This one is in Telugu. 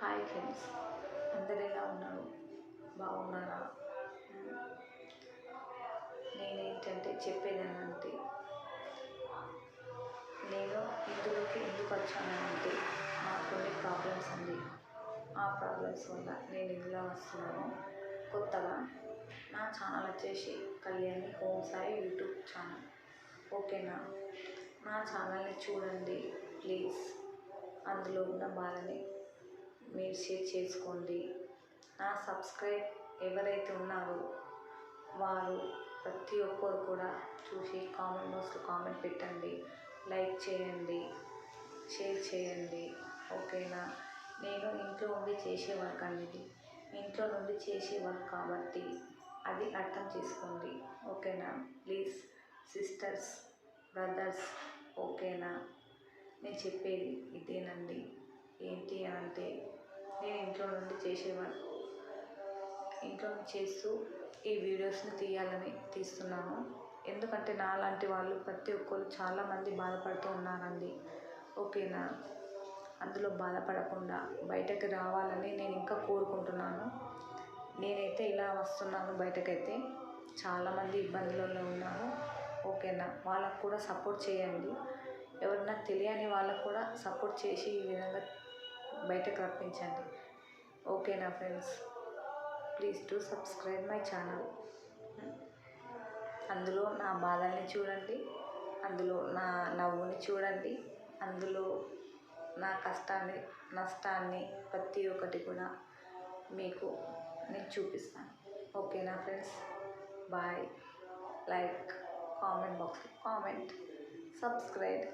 హాయ్ ఫ్రెండ్స్, అందరు ఎలా ఉన్నారు? బాగున్నారా? నేనేంటంటే చెప్పేదేనంటే, నేను ఇందులోకి ఎందుకు వచ్చానంటే నాకు కొన్ని ప్రాబ్లమ్స్ ఉంది. ఆ ప్రాబ్లమ్స్ వల్ల నేను ఇందులో వస్తున్నాను. కొత్తగా నా ఛానల్ వచ్చేసి Kalyani home Sai YouTube channel. ఓకేనా? నా ఛానల్ని చూడండి ప్లీజ్. అందులో ఉన్న బాధని మీరు షేర్ చేసుకోండి. నా సబ్స్క్రైబ్ ఎవరైతే ఉన్నారో వారు ప్రతి ఒక్కరు కూడా చూసి కామెంట్ బాక్స్లో కామెంట్ పెట్టండి, లైక్ చేయండి, షేర్ చేయండి. ఓకేనా? నేను ఇంట్లో ఉండి చేసే వర్క్ అనేది ఇంట్లో నుండి చేసే వర్క్ కాబట్టి అది అర్థం చేసుకోండి. ఓకేనా? ప్లీజ్ సిస్టర్స్, బ్రదర్స్, ఓకేనా? నేను చెప్పేది ఇదేనండి. ఏంటి అంటే, నేను ఇంట్లో నుండి చేసే వర్క్ ఇంట్లో చేస్తూ ఈ వీడియోస్ని తీయాలని తీస్తున్నాను. ఎందుకంటే నాలాంటి వాళ్ళు ప్రతి ఒక్కరు చాలామంది బాధపడుతూ ఉన్నారండి. ఓకేనా? అందులో బాధపడకుండా బయటకు రావాలని నేను ఇంకా కోరుకుంటున్నాను. నేనైతే ఇలా వస్తున్నాను బయటకైతే. చాలామంది ఇబ్బందులలో ఉన్నారు. ఓకేనా? వాళ్ళకు కూడా సపోర్ట్ చేయండి. ఎవరైనా తెలియని వాళ్ళకు కూడా సపోర్ట్ చేసి ఈ విధంగా బయటకు రప్పించండి. ఓకేనా friends? Please to subscribe my channel. అందులో నా బాధల్ని చూడండి, అందులో నా నవ్వుని చూడండి, అందులో నా కష్టాన్ని, నష్టాన్ని ప్రతి ఒక్కటి కూడా మీకు నేను చూపిస్తాను. ఓకేనా ఫ్రెండ్స్? బాయ్. లైక్, కామెంట్ బాక్స్లో కామెంట్, సబ్స్క్రైబ్.